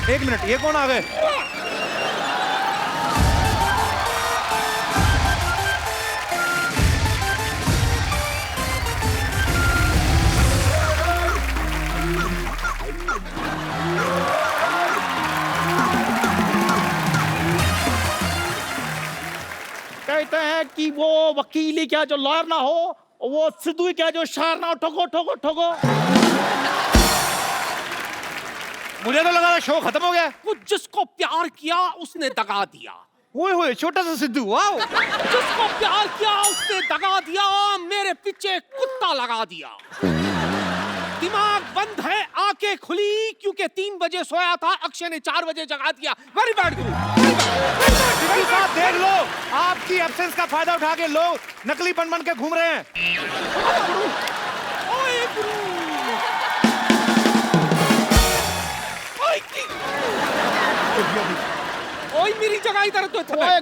एक मिनट, ये कौन आ गए? कहते हैं कि वो वकील ही क्या जो लॉयर ना हो, वो सिद्धू ही क्या जो शायर ना हो। ठोको ठोको ठोको। मुझे तो लगा था शो खत्म हो गया। वो जिसको प्यार किया उसने दगा दिया। ओए होए, छोटा सा सिद्धू, वाओ। जिसको प्यार किया उसने दगा दिया, मेरे पीछे कुत्ता लगा दिया। दिमाग बंद है, आंखें खुली क्योंकि 3 बजे सोया था, अक्षय ने 4 बजे जगा दिया। वेरी बैड गुरु, सिद्धू साहब देख लो, आपकी एब्सेंस का फायदा उठा के लोग नकली बन के घूम रहे हैं। ओए गुरु, ओए मेरी जगह इधर तो। ओए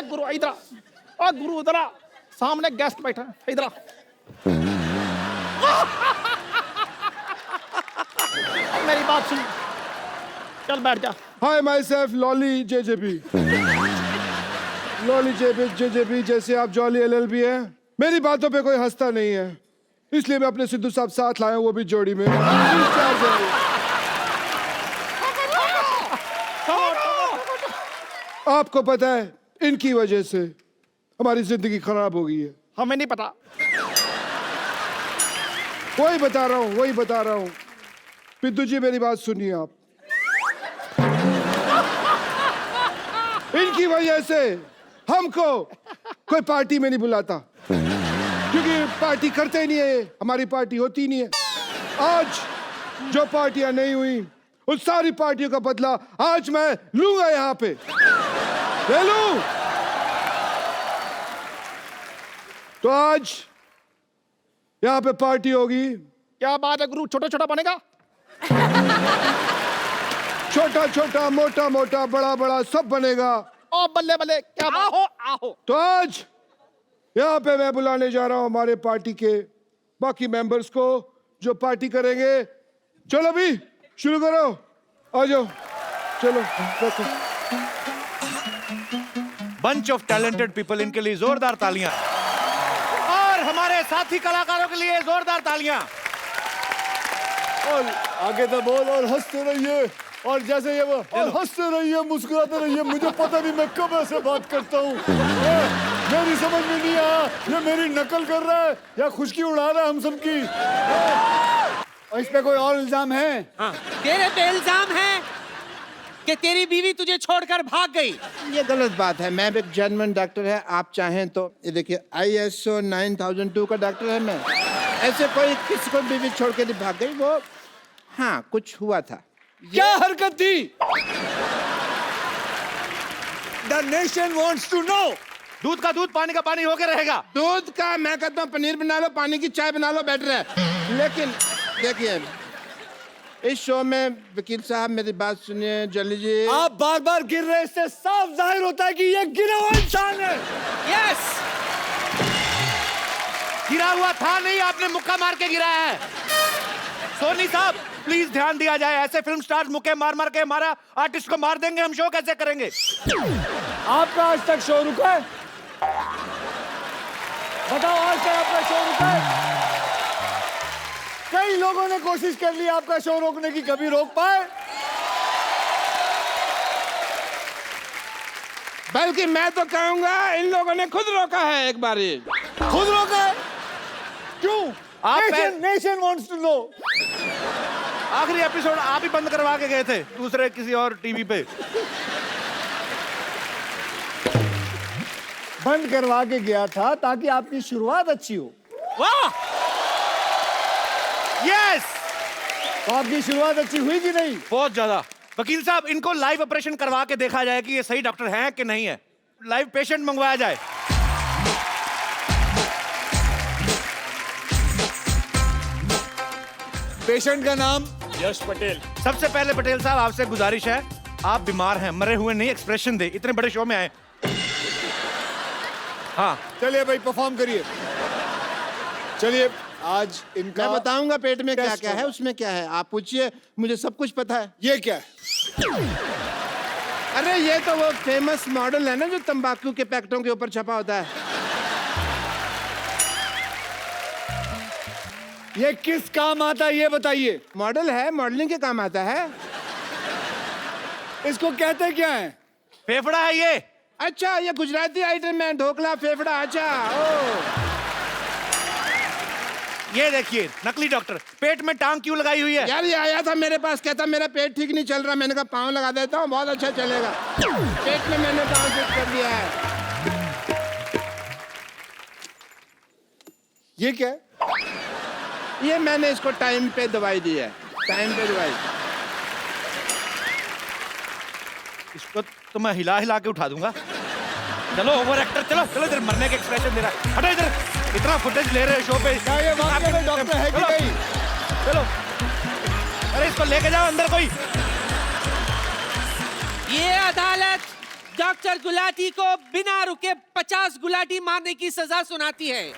गुरु इधर। ओए गुरु इधर, सामने गेस्ट बैठा है, इधर। मेरी बात सुन, चल बैठ जा। Hi myself Lolly JJB. Lolly JJB जैसे आप जॉली एलएलबी है। मेरी बातों पे कोई हंसता नहीं है, इसलिए मैं अपने सिद्धू साहब साथ लाया हूं, वो भी जोड़ी में। आपको पता है इनकी वजह से हमारी जिंदगी खराब हो गई है। हमें नहीं पता। वही बता रहा हूँ। पिद्दू जी मेरी बात सुनिए आप। इनकी वजह से हमको कोई पार्टी में नहीं बुलाता, क्योंकि पार्टी करते ही नहीं है, हमारी पार्टी होती नहीं है। आज जो पार्टियां नहीं हुई उन सारी पार्टियों का बदला आज मैं लूंगा, यहाँ पे ले लूं। तो आज यहाँ पे पार्टी होगी। क्या बात है गुरु, छोटा छोटा बनेगा? छोटा छोटा, मोटा मोटा, बड़ा बड़ा सब बनेगा। ओ बल्ले बल्ले, क्या आओ। तो आज यहाँ पे मैं बुलाने जा रहा हूँ हमारे पार्टी के बाकी मेंबर्स को जो पार्टी करेंगे। चलो अभी शुरू करो, आ जाओ, चलो रखो। बंच ऑफ टैलेंटेड पीपल, इनके लिए जोरदार तालियां। और हमारे साथी कलाकारों के लिए जोरदार तालियां। और आगे तो बोल और हंसते रहिए, और जैसे ये वो और हंसते रहिए, मुस्कुराते रहिए। मुझे पता नहीं मैं कब ऐसे बात करता हूँ, मेरी समझ में नहीं आया ये मेरी नकल कर रहा है या खुशकी उड़ा रहा है हम सबकी। और इस पे कोई और इल्जाम है? हाँ। तेरे पे इल्जाम है कि तेरी बीवी तुझे छोड़कर भाग गई। ये गलत बात है। मैं एक जेन्युइन डॉक्टर है, आप चाहें तो ये देखिए ISO 9002 का डॉक्टर है मैं। ऐसे कोई किसी को बीवी छोड़ के नहीं भाग गई। वो हाँ कुछ हुआ था। क्या हरकत थी? The nation wants to know। दूध का दूध, पानी का पानी होके रहेगा। दूध का मैं कहता हूँ पनीर बना लो, पानी की चाय बना लो, बेटर है। लेकिन देखिए इस शो में वकील साहब मेरी बात सुनिए, जल्दी जी। आप बार बार गिर रहे, इससे साफ जाहिर होता है कि ये गिरा हुआ इंसान है। यस, गिरा हुआ था नहीं, आपने मुक्का मार के गिराया है। सोनी साहब प्लीज ध्यान दिया जाए, ऐसे फिल्म स्टार मुक्के मार मार के हमारा आर्टिस्ट को मार देंगे, हम शो कैसे करेंगे? आपका आज तक शो रुका है? बताओ, आज तक आपका शो रुका है? कई लोगों ने कोशिश कर ली आपका शो रोकने की, कभी रोक पाए? बल्कि मैं तो कहूंगा इन लोगों ने खुद रोका है एक बारी। खुद रोका है? क्यों? आप नेशन वांट्स टू नो। आखिरी एपिसोड आप ही बंद करवा के गए थे दूसरे किसी और टीवी पे। बंद करवा के गया था ताकि आपकी शुरुआत अच्छी हो। वाह, यस। तो आपकी शुरुआत अच्छी हुई कि नहीं? बहुत ज्यादा। वकील साहब इनको लाइव ऑपरेशन करवा के देखा जाए कि ये सही डॉक्टर हैं कि नहीं है। लाइव पेशेंट मंगवाया जाए। पेशेंट का नाम यश पटेल। सबसे पहले पटेल साहब आपसे गुजारिश है, आप बीमार हैं, मरे हुए नहीं, एक्सप्रेशन दे, इतने बड़े शो में आए। हाँ चलिए भाई परफॉर्म करिए, चलिए आज इनका मैं बताऊंगा पेट में क्या टेस्ट क्या है, होगा। उसमें क्या है। आप पूछिए, मुझे सब कुछ पता है। ये क्या है? अरे ये तो वो फेमस मॉडल है ना जो तंबाकू के पैकेटों के ऊपर छपा होता है। ये किस काम आता है ये बताइए। मॉडल है, मॉडलिंग के काम आता है। इसको कहते क्या है? फेफड़ा है ये। अच्छा, ये गुजराती आइटम है, ढोकला फेफड़ा। अच्छा, ओ ये देखिए नकली डॉक्टर पेट में टांग क्यों लगाई हुई है? यार, ये आया था मेरे पास, कहता मेरा पेट ठीक नहीं चल रहा। मैंने कहा पाँव लगा देता हूँ, बहुत अच्छा चलेगा। पेट में मैंने पाँव फिट कर दिया है। ये क्या है? ये मैंने इसको टाइम पे दवाई दी है, टाइम पे दवाई। इसको तो मैं हिला हिला के उठा दूंगा। चलो ओवर एक्टर, चलो चलो इधर, मरने के एक्सप्रेशन दे रहा है। हटो इधर, इतना फुटेज ले रहे हो शो पे। क्या ये वाकई में डॉक्टर है कि चलो, नहीं? चलो, अरे इसको लेके जाओ अंदर कोई। ये अदालत डॉक्टर गुलाटी को बिना रुके 50 गुलाटी मारने की सजा सुनाती है।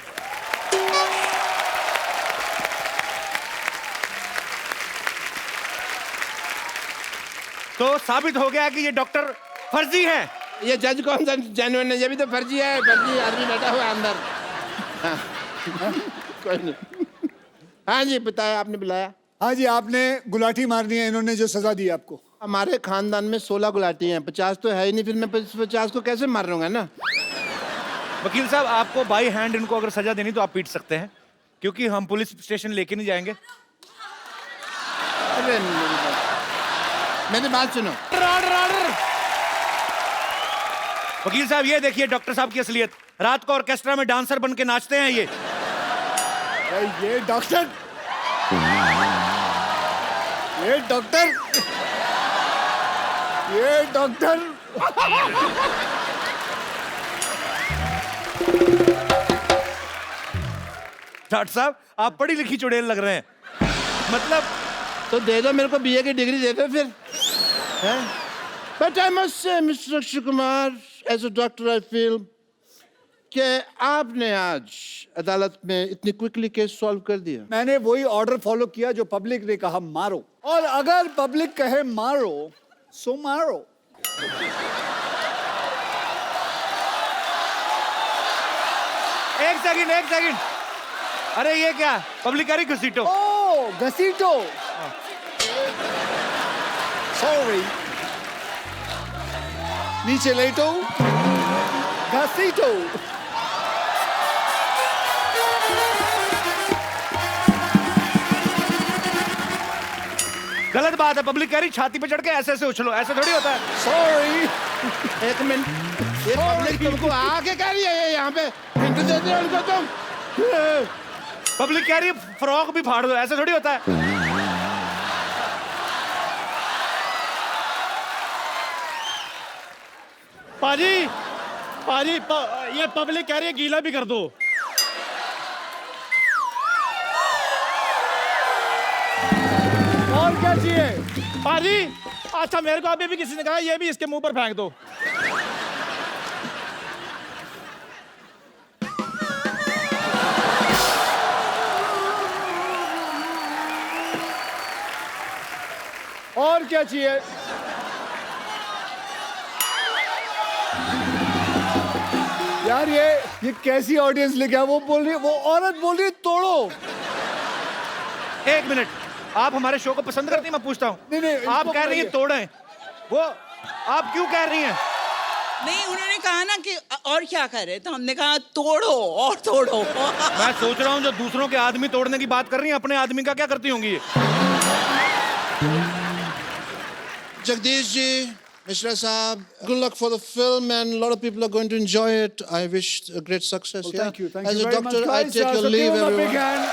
तो साबित हो गया कि ये डॉक्टर फर्जी है। ये जज कौन सा जेन्युइन है? ये भी तो फर्जी है, फर्जी आदमी बैठा हुआ है अंदर। हाँ, कोई नहीं। हाँ जी, बताया, आपने बुलाया। हाँ जी, आपने गुलाटी मारनी है, इन्होंने जो सजा दी आपको। हमारे खानदान में 16 गुलाटी हैं, 50 तो है ही नहीं, फिर मैं 50 को कैसे मार लूंगा ना। वकील साहब, आपको बाई हैंड इनको अगर सजा देनी तो आप पीट सकते हैं, क्योंकि हम पुलिस स्टेशन लेके नहीं जाएंगे। अरे मेरी बात सुनो। वकील साहब, ये देखिए डॉक्टर साहब की असलियत। रात को ऑर्केस्ट्रा में डांसर बन के नाचते हैं ये। ये डॉक्टर, ये डॉक्टर, ये डॉक्टर। डॉक्टर साहब, आप पढ़ी लिखी चुड़ैल लग रहे हैं। मतलब तो दे दो मेरे को, बीए की डिग्री दे दो फिर। But I must say mister Akshay Kumar, as a doctor I feel कि आपने आज अदालत में इतनी क्विकली केस सॉल्व कर दिया। मैंने वही ऑर्डर फॉलो किया जो पब्लिक ने कहा मारो, और अगर पब्लिक कहे मारो सो मारो। एक सेकंड। अरे ये क्या, पब्लिक कह रही घसीटो। ओ घसीटो, सॉरी, नीचे लेटो, घसीटो। गलत बात है, पब्लिक कह रही छाती पे चढ़ के ऐसे ऐसे उछलो, ऐसे थोड़ी होता है। सॉरी, एक मिनट, ये पब्लिक तुमको आके कह रही है यहाँ पे हिंट दे दो उनको तुम। पब्लिक कह रही है फ्रॉक भी फाड़ दो, ऐसे थोड़ी होता है। पाजी, ये पब्लिक कह रही है गीला भी कर दो। और क्या चाहिए? पाजी, अच्छा मेरे को अभी भी किसी ने कहा ये भी इसके मुंह पर फेंक दो। और क्या चाहिए? यार ये कैसी ऑडियंस लेके आ? वो बोल रही है, वो औरत बोल रही है तोड़ो। एक मिनट, आप हमारे शो को पसंद करती हैं? मैं पूछता हूँ। नहीं, आप इसको कह रही हैं बताइए। तोड़ें, वो आप क्यों कह रही हैं? नहीं, उन्होंने कहा ना कि और क्या करे, तो हमने कहा तोड़ो और तोड़ो। मैं सोच रहा हूँ जो दूसरों के आदमी तोड़ने की बात कर रही हैं, अपने आदमी का क्या करती होंगी ये? Jagdish ji, Mishra Saab, good luck for the film, and a lot of people are going to enjoy it. I wish a great success. Well, yeah? thank you As a very doctor, much, I guys. take your So leave, give him a big everyone. hand.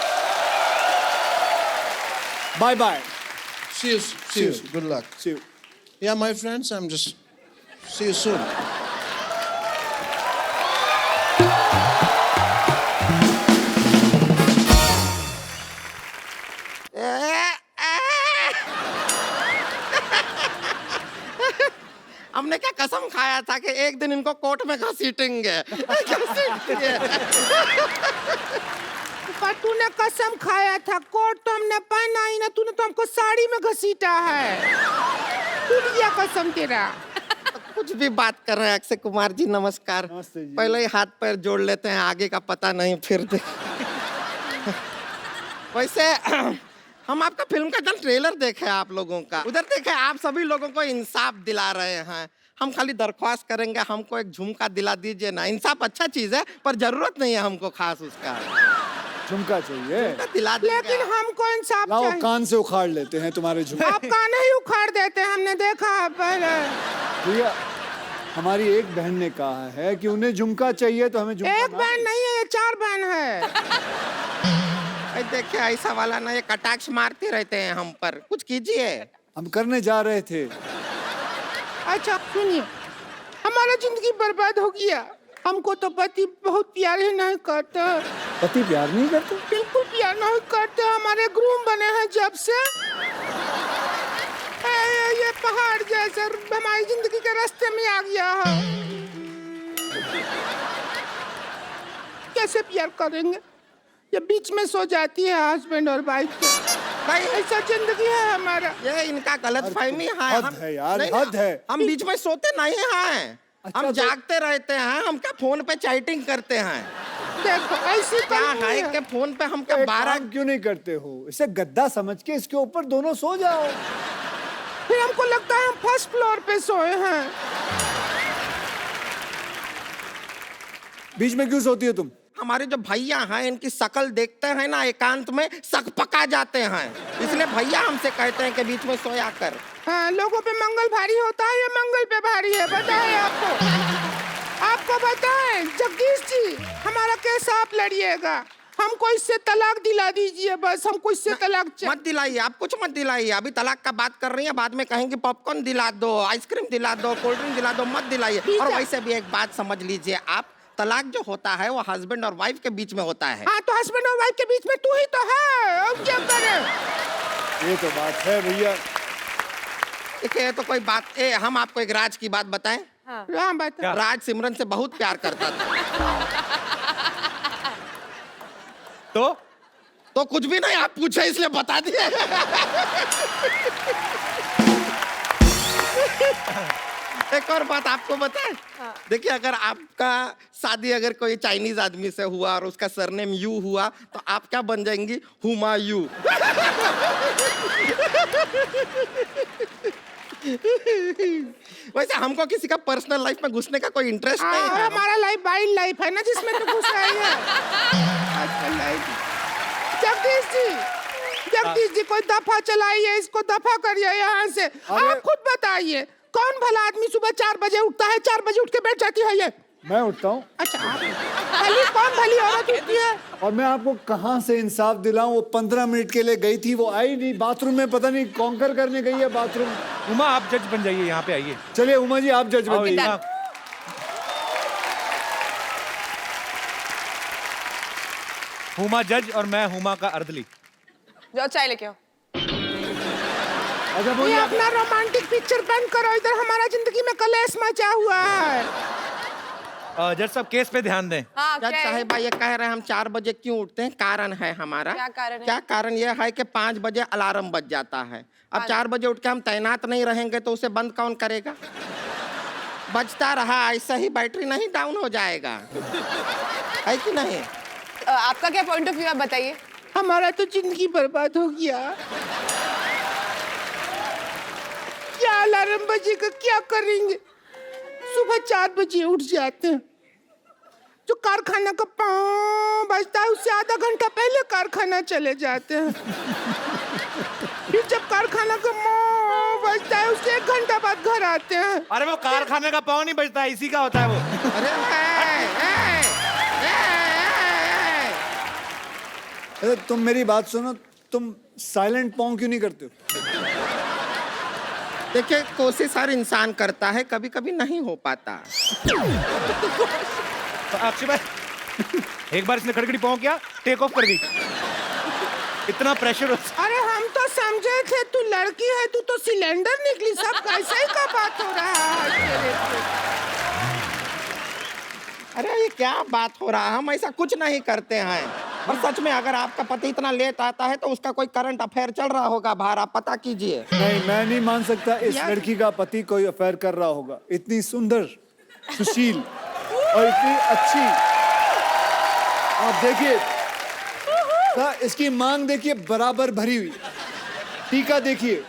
Bye bye. See you. Good luck. See you. Yeah, my friends, I'm just. See you soon. हमने क्या कसम खाया था कि एक दिन इनको court में घसीटेंगे। पापा तूने कसम खाया था, कोट तो हमने पहना ही ना, तूने तो हमको साड़ी में घसीटा है। टूट गया कसम तेरा। कुछ भी बात कर रहे हैं अक्षय कुमार जी, नमस्कार। नमस्ते जी। पहले ही हाथ पैर जोड़ लेते हैं, आगे का पता नहीं फिर वैसे हम आपका फिल्म का ट्रेलर देखे आप लोगों का, उधर देखे आप सभी लोगों को इंसाफ दिला रहे हैं। हम खाली दरख्वास्त करेंगे, हमको एक झुमका दिला दीजिए ना। इंसाफ अच्छा चीज है पर जरूरत नहीं है हमको खास उसका। झुमका चाहिए? दिला देंगे। लेकिन हमको इंसाफ लाओ चाहिए। कान से उखाड़ लेते हैं तुम्हारे झुमके। आप कान ही उखाड़ देते हैं, हमने देखा है पहले। भैया हमारी एक बहन ने कहा है कि उन्हें झुमका चाहिए तो हमें झुमका एक ना- बहन नहीं है, ये 4 बहन है। देखिए ऐसा वाला ना, ये कटाक्ष मारते रहते हैं हम पर, कुछ कीजिए। हम करने जा रहे थे। अच्छा सुनिए, हमारा जिंदगी बर्बाद हो गया। हमको तो पति बहुत प्यार ही नहीं करते, पति प्यार नहीं करते? बिल्कुल प्यार नहीं करते। हमारे ग्रूम बने हैं जब से, ये पहाड़ जैसे हमारी जिंदगी के रास्ते में आ गया है। कैसे प्यार करेंगे? ये बीच में सो जाती है हस्बैंड और वाइफ के। भाई ऐसा जिंदगी है हमारा। ये इनका गलत फहमी है। हद है यार, हद है। हम बीच में सोते नहीं हैं। अच्छा, हम तो- जागते रहते हैं। हम क्या फोन पे चैटिंग करते हैं? देखो ऐसी क्या कहानी है है। कि फोन पे हम क्या एक 12 काम क्यों नहीं करते हो? इसे गद्दा समझ के इसके ऊपर दोनों सो जाओ। फिर हमको लगता है हम फर्स्ट फ्लोर पे सोए हैं। बीच में क्यों सोती हो तुम? हमारे जो भैया हैं इनकी शक्ल देखते हैं ना, एकांत में सक पका जाते हैं, इसलिए भैया हमसे कहते हैं कि बीच में सोया कर। हाँ, लोगों पे मंगल भारी होता है, ये मंगल पे भारी है। बताए आपको बताएं जगदीश जी, हमारा केस आप लड़िएगा। हमको इससे तलाक दिला दीजिए बस, हमको इससे तलाक मत दिलाइए, आप कुछ मत दिलाइए। अभी तलाक का बात कर रही हैं, बाद में कहेंगे पॉपकॉर्न दिला दो, आइसक्रीम दिला दो, कोल्ड ड्रिंक दिला दो, मत दिलाइए। ठीक और है। वैसे भी एक बात समझ लीजिए आप, तलाक जो होता है वो हस्बैंड और वाइफ के बीच में होता है। हाँ, तो हस्बैंड और वाइफ के बीच में तू ही तो है, अब क्या करें? ये तो बात है भैया। देखिए तो कोई बात हम आपको एक राज की बात बताएं। हाँ बता। राज सिमरन से बहुत प्यार करता था। तो कुछ भी नहीं, आप पूछे इसलिए बता दिए। एक और बात आपको बताएं। देखिए अगर आपका शादी अगर कोई चाइनीज आदमी से हुआ और उसका सरनेम यू हुआ तो आप क्या बन जाएंगी? हुमायूं। वैसे हमको किसी का पर्सनल लाइफ में घुसने का कोई इंटरेस्ट नहीं और है। हमारा लाइफ वाइल्ड लाइफ है ना, जिसमें तो घुस रही है। जगदीश जी कोई दफा चलाइए, इसको दफा करिए यहाँ से। आप खुद बताइए, कौन भला आदमी सुबह 4 बजे उठता है, 4 बजे उठ के बैठ जाती है ये? मैं उठता हूँ। अच्छा, कौन भली औरत उठती है? और मैं आपको कहाँ से इंसाफ दिलाऊं? वो 15 मिनट के लिए गई थी, वो आई नहीं, बाथरूम में पता नहीं कॉन्कर करने गई है बाथरूम। उमा आप जज बन जाइए, यहाँ पे आइए। चलिए उमा जी आप जज आओ, बनिए। उमा। हुमा जज और मैं हुमा का अर्दली। जाओ चाय लेके आओ। अच्छा ये बोलिए। अपना रोमांटिक पिक्चर बंद करो, इधर हमारा जिंदगी में कलेश मचा हुआ है। जज साहब केस पे ध्यान दें। हाँ जज क्या है? साहिबा ये कह रहे हैं हम 4 बजे क्यों उठते हैं? कारण है हमारा। क्या कारण है? क्या कारण ये है कि 5 बजे अलार्म बज जाता है। अब 4 बजे उठ के हम तैनात नहीं रहेंगे तो उसे बंद कौन करेगा? बजता रहा ऐसा ही बैटरी नहीं डाउन हो जाएगा, है कि नहीं? आपका क्या पॉइंट ऑफ व्यू है बताइए। हमारा तो जिंदगी बर्बाद हो गया। क्या अलार्म बजेगा, क्या करेंगे? सुबह 4 बजे उठ जाते हैं, जो कारखाना का पाँव बजता है उससे आधा घंटा पहले कारखाना चले जाते हैं। फिर जब कारखाना का पाँव बजता है उससे 1 घंटा बाद घर आते हैं। अरे वो कारखाने का पाँव नहीं बजता है, इसी का होता है वो। अरे अरे तुम मेरी बात सुनो, तुम साइलेंट पॉन्ग क्यों नहीं करते हो? देखिए कोशिश हर इंसान करता है, कभी कभी नहीं हो पाता। अक्षय भाई एक बार इसने खड़खड़ी पाँव किया, टेक ऑफ कर गई। इतना प्रेशर होता। अरे हम तो समझे थे तू लड़की है, तू तो सिलेंडर निकली। सब कैसे ही का बात हो रहा है तेरे से? अरे ये क्या बात हो रहा है? हम ऐसा कुछ नहीं करते हैं। और सच में अगर आपका पति इतना लेट आता है तो उसका कोई करंट अफेयर चल रहा होगा बाहर, आप पता कीजिए। नहीं, मैं नहीं मान सकता इस यार- लड़की का पति कोई अफेयर कर रहा होगा। इतनी सुंदर, सुशील और इतनी अच्छी। आप देखिए, इसकी मांग देखिए बराबर भरी हुई, टीका देखिए,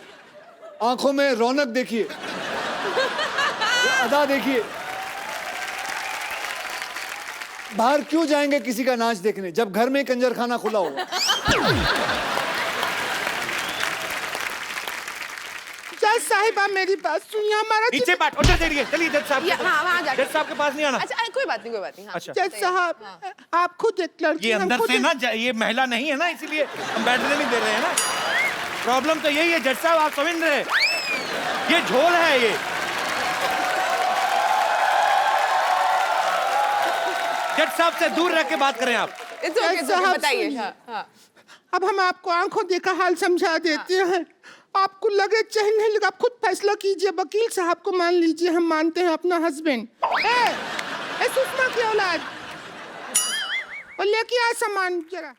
आंखों में रौनक देखिए, ये अदा देखिए। बाहर क्यों जाएंगे किसी का नाच देखने जब घर में कंजर खाना खुला होगा। जज साहिबा मेरी बात सुनिए, हमारा नीचे बैठ, उधर चलिए, चलिए जज साहब। हाँ वहाँ जाके। जज साहब के पास नहीं आना। अच्छा कोई बात नहीं, कोई बात नहीं। हाँ। अच्छा। जज साहब आप खुद एक लड़की ये हैं, अंदर खुद से ना ये महिला नहीं है ना, इसीलिए हम बैठने नहीं दे रहे हैं ना। प्रॉब्लम तो यही है जज साहब, आप समझ रहे हैं? ये झोल है ये। जज साहब से दूर रह के बात करें आप। It's okay, it's okay, बताइए। हाँ हाँ। अब हम आपको आंखों देखा हाल समझा देते हैं, आपको लगे चाहे नहीं लगे आप खुद फैसला कीजिए। वकील साहब को मान लीजिए, हम मानते हैं अपना हस्बैंड। ए सुषमा की औलाद, और लेके आ सामान जरा।